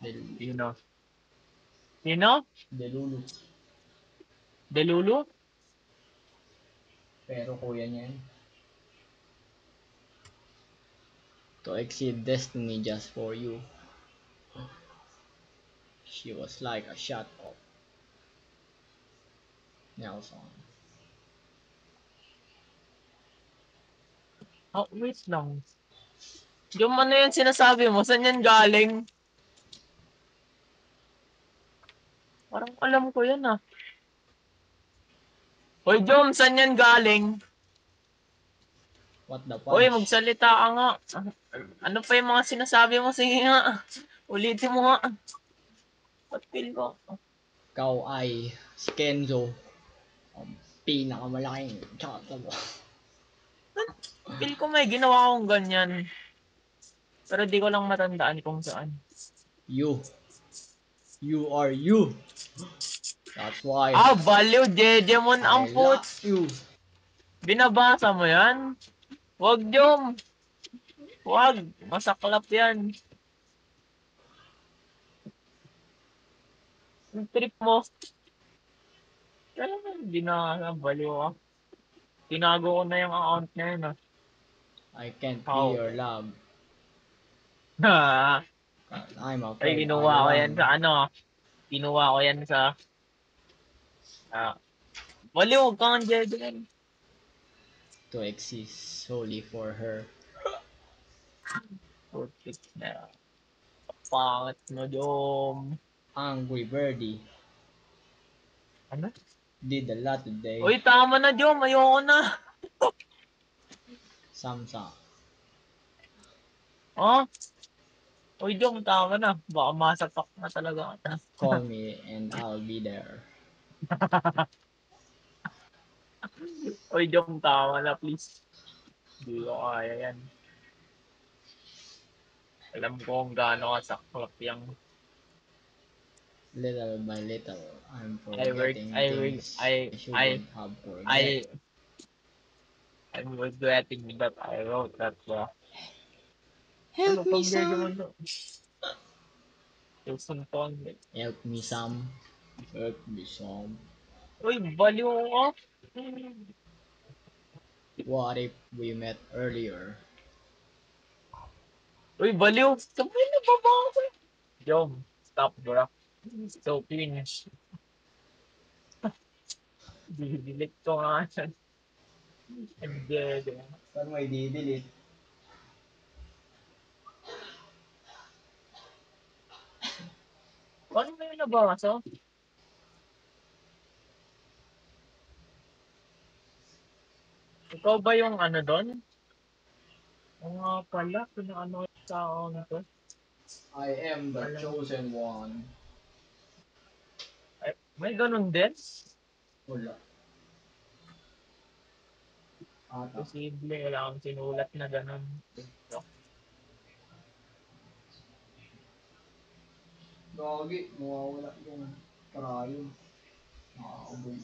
Sino? Sino? Delulu. Delulu? Pero kuya niya yan. To exceed destiny just for you. She was like a shot of Nelson. Oh, wait lang. Yung ano yan sinasabi mo? Saan yan galing? Parang alam ko yan ah. Hoy, Jom, saan yan galing? What the Hoy, punch? magsalita ka nga. Ano pa yung mga sinasabi mo? Sige nga. Ulitin mo nga. Ba't feel ko? Ikaw ay si Kenzo. Ang pinakamalaking shot of Feel ko may ginawa akong ganyan. Pero di ko lang matandaan kung saan. you. You are you. That's why Ah, baliw, Jejemon ang I put. love you. Binabasa mo yan? Wag, Jom. Wag. Masaklap yan. Yung trip mo. Kaya hindi na baliw ah. Tinago ko na yung account na yun ah. I can't be Oh. your love. Ha. 'Cause I'm Ay, afraid kinuha I'll ko yan sa run. ano. Kinuha ko yan sa... Baliw, huwag kang Jejeman. To exist solely for her. Putik na. Pangat mo, Jom. Angry Birdie Ano? did a lot today. Uy, tama na, Jom. Ayoko na. Samsung. Oh? Uy, Jom, tama na. Baka masapak na talaga. Call me and I'll be there. Uy, Jom, tama na, please. Hindi ko kaya yan. Alam ko kung gaano kasaklap yung... Little by little, I'm I work, forgetting I work, things I shouldn't have forget. I, I'm regretting that I wrote that. Ano Help me pang some. Jejeman to? Wilson Pong. Help me some. Help me some. Uy, baliw ko. What if we met earlier? Uy, baliw. Sabay na baba ako. Jom, stop, bro. So, finish. Delete ko nga siya. Hindi. Saan mo i-delete? Ano mo yung nabasa? Ikaw ba yung ano doon? Oo nga pala, pinaano sa ako nito. I am the Alam. chosen one. Ay, may ganun din? Wala. Ata. Posible, wala akong sinulat na ganun. Gagi, mawawala yung karayom. Nakakaboy.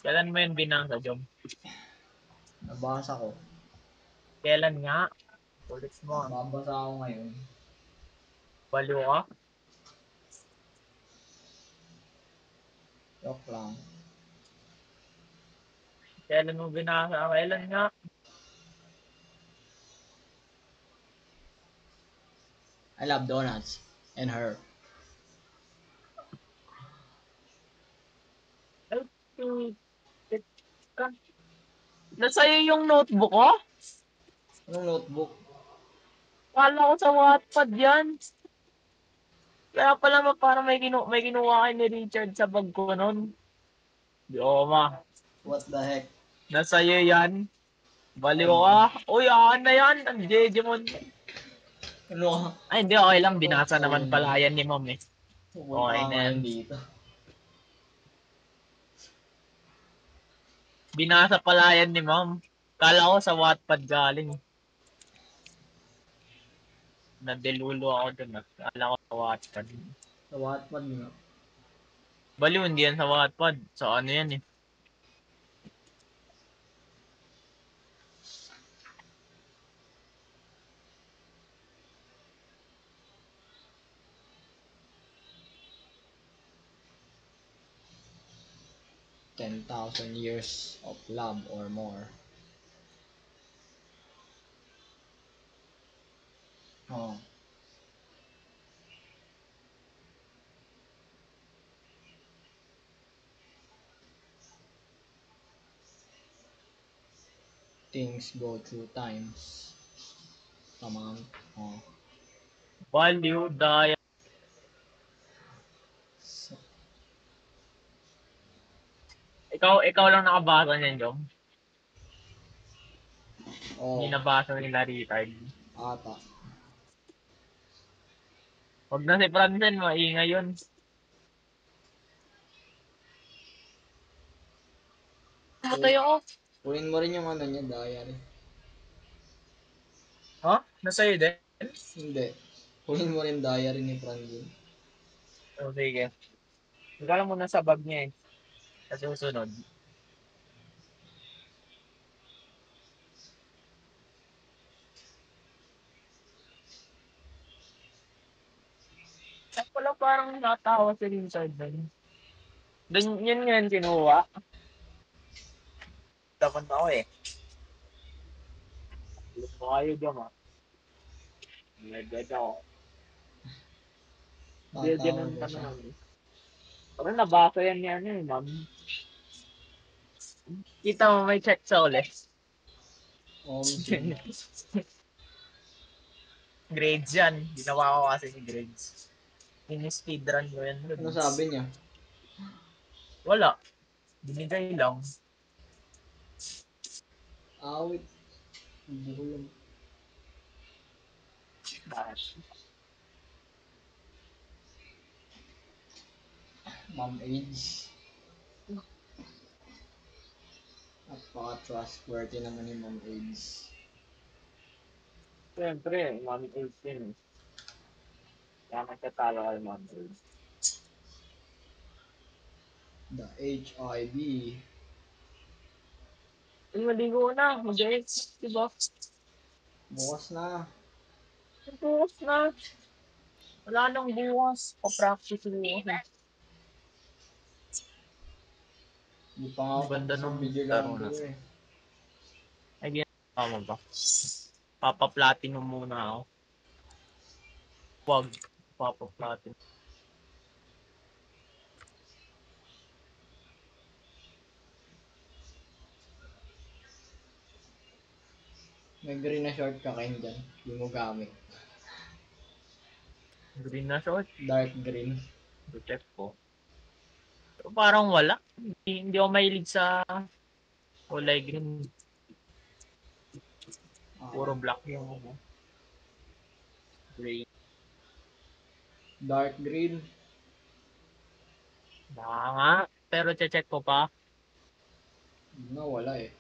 Kailan mo yun binasa, Jom? Nabasa ko. Kailan nga? Ulit mo. Babasa ako ngayon. Baliw ka? Joke lang. Kailan mo binasa? Kailan nga? I love donuts. And her. Ay, shit ka. Nasa'yo yung notebook ko? Anong notebook? Kala ko sa Wattpad yan. Kaya pala para may kinuha kay ni Richard sa bag ko nun. Di ako ma. What the heck? Nasa'yo yan. Baliw ka. Uy, akin na yan. Ang Jejemon. Ano ka? Ay, hindi. Okay lang. Anong Binasa naman phone? pala yan ni Mom eh. Pupunta Okay ka na yan. ngayon dito. Binasa pala yan ni Mom. Kala ko sa Wattpad galing. Nadelulo ako dun ah. Kala ko sa Wattpad. Sa Wattpad nga. Baliw, hindi yan sa Wattpad. So ano yan eh. 10,000 years of love or more. Oh. Things go through times. Tamang. Oh. Value, diet. So, Ikaw lang nakabasa niyan, Jom. Hindi oh. nabasa nila retard. Ata. Huwag na si Francen, maingay yun. Matay ako. Kunin mo rin yung ano niya, diary. Ha? Nasa'yo din? Hindi. Kunin mo rin diary ni Franklin. O, sige. Magkala mo na sa bag niya eh. Sa susunod. Kaya pala parang natawa si Richard doon. Doon yun nga yung kinuha. Dapat ako eh. Gusto ko kayo dyan ah. Nagagad ako. Hindi din Tatawa ang ba siya? tanong. Parang nabasa yan niya ano eh, ma'am. Kita mo may check sa ulit. OMG. Grades yan. Ginawa ko kasi ni grades. Ini-speedrun ko yan. Ano sabi niya? Wala. Binigay lang. Awit. Hindi ko lang. Bash. Ma'am age. Napaka-trustworthy naman ni Ma'am age. Siyempre, Mami 18. Kaya nagkatalo kay Mami 18. The HIV. Maligo na. Mag-ex. Diba? Bukas na. Bukas na. Wala nang bukas. Pa-practice bukas. Hindi pa nga ako Ganda tapos nung ang video laro lang na. ko eh. Ay, ginagawa mo ba? Papa-platinum muna ako. Wag. Papa-platinum. May green na short ka kain dyan. Hindi mo gamit. Green na short. Dark green. Check ko. Pero parang wala. Hindi ako mahilig sa kulay green. Puro black yung ano. Gray. Dark green. Baka nga. Pero check ko pa. No, wala eh.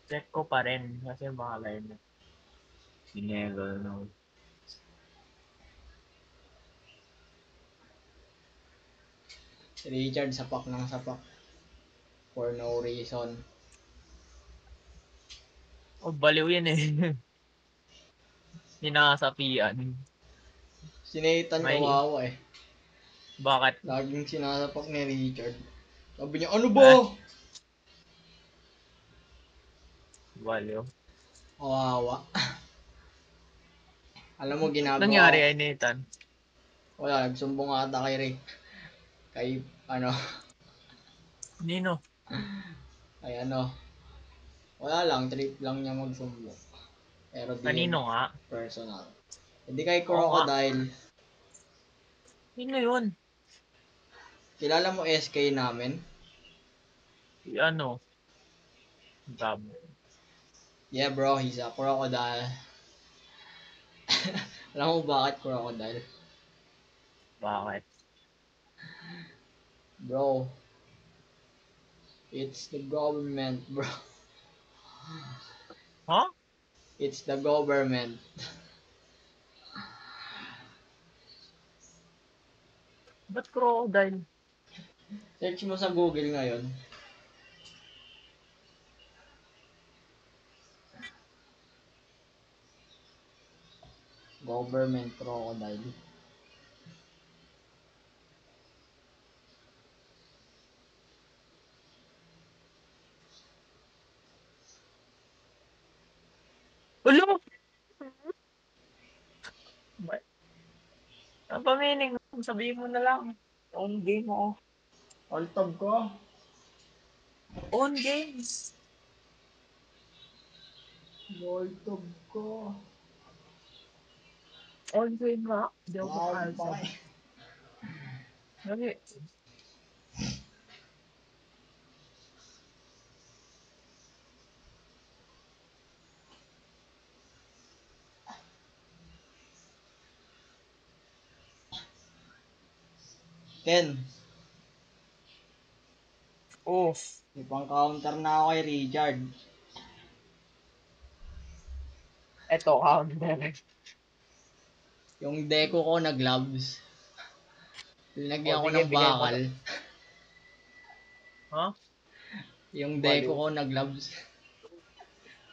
Check ko pa rin. Kasi baka line. Sinego, no. Si Richard sapak ng sapak. For no reason. Oh, baliw yan eh. Sinasapian. Si Nathan May, kawawa eh. bakit? Laging sinasapak ni Richard. Sabi niya, ano ba? Eh? Baliw. Kawawa. Alam mo ginagawa Nangyari ko. ay Nathan? Wala, nagsumbong ata kay Rick. Kay, ano, Nino? kay ano. Wala lang, trip lang niya magsumbong. Pero di Kanino nga? personal. Hindi kay Oo nga. Crocodile. Sino yun? Kilala mo SK namin? Si ano? Gab. Yeah bro, he's a crocodile. Alam mo bakit crocodile? Bakit? Bro, it's the government, bro. Huh? It's the government. Ba't crocodile? Search mo sa Google ngayon. Government crocodile. Ulo! Ang pamining, sabihin mo na lang. Own game ako. All tab ko. Own games. All tab ko. Own game nga. Hindi ako Wow, pakalsa. bye. Lagi. Ken, Oh. ipang counter na ako kay Richard. Eto, counter. Yung deko ko na gloves. Linagyan O, ko sige, ng bigay mo bakal. to. Ha? Yung deko Baliw. ko na gloves.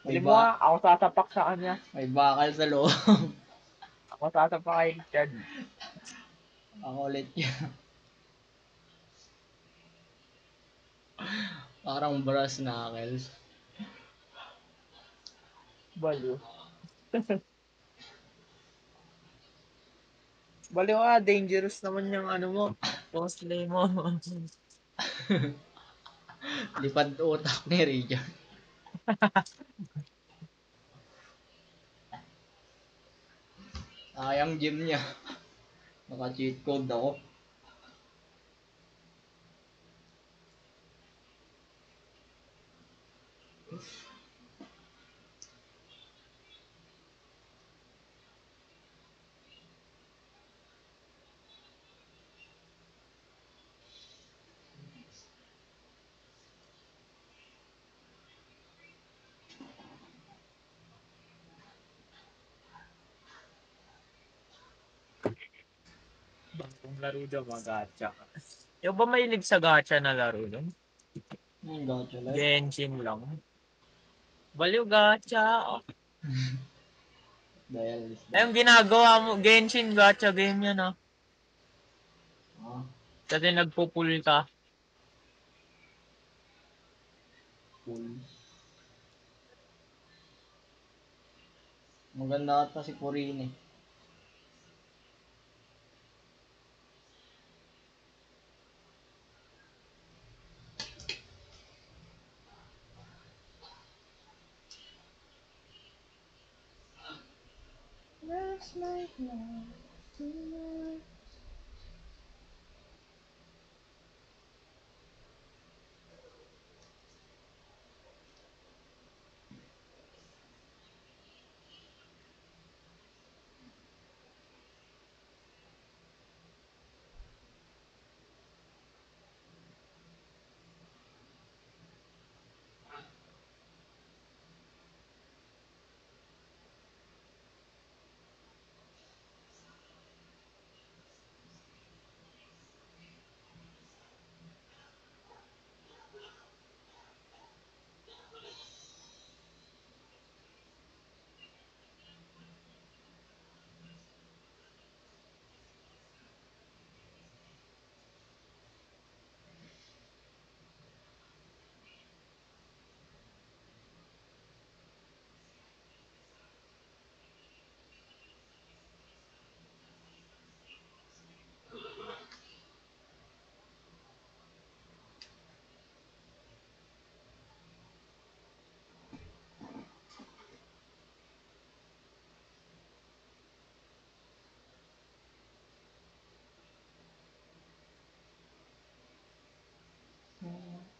Bili mo nga, ako sasapak sa kanya. May bakal sa loob. Ako sasapak kay Richard. Ako ulit yun. Parang brass knuckles. Baliw. Baliw ka, dangerous naman yung ano mo. Cosplay mo. Lipad utak ni Richard. Sayang gym niya. Naka-cheat code ako. Bagong laro daw, mga gacha. Yung ba mahilig sa gacha na laro doon? Gotcha life. Genshin lang. Baliw gacha. Dahil Ay, yung ginagawa mo, Genshin gacha game yan ah. ah, Kasi nagpo-pull ka. cool. Maganda ata si Purin eh. Last night now, tonight.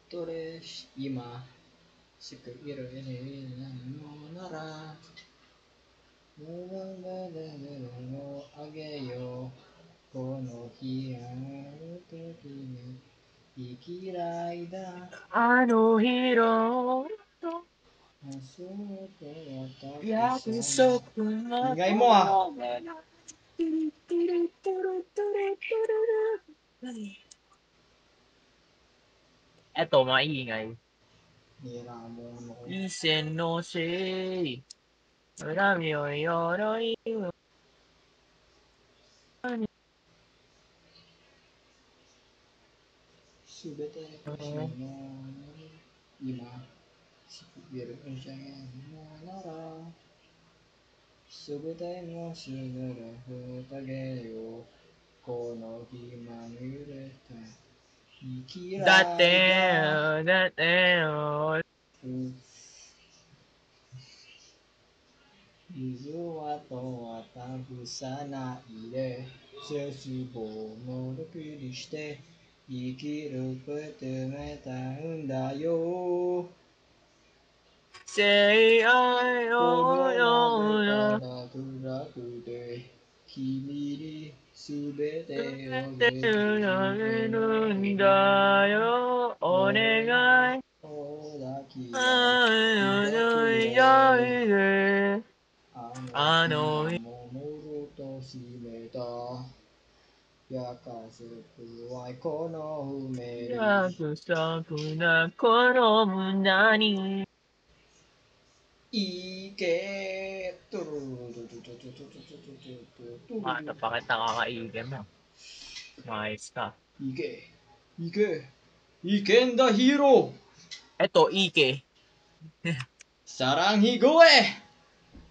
Tores ima Sukiro no nara no ageyo kono hiyaru toki ni ikirai da Ano hero? Masuko Yakuso wataku-sama. Ingay mo ah! kumato. Eto, maingay. Nira mo ano ko. Isen no sei. Marami o yoroi. Subete Krishna no ima Sukiro no nara すべてのしぐれふげよこの日まみれた生きらだっていだって水はとはたぶさないで絶望のろくにして生きることめたんだよSay I こ oh の no 鍋から暗くて君にすべてをてるんだよお願い抱きあのい抱きであの日ももろとしめたやかせくわいこのうめり約束なこの胸にいけとろろろろろろろろろろろ Ano, bakit nakakaigim mo? Maayos ka. いけいけいけんだヒーロー Eto, Ike. Sarang higoe!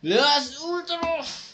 Las Ultros!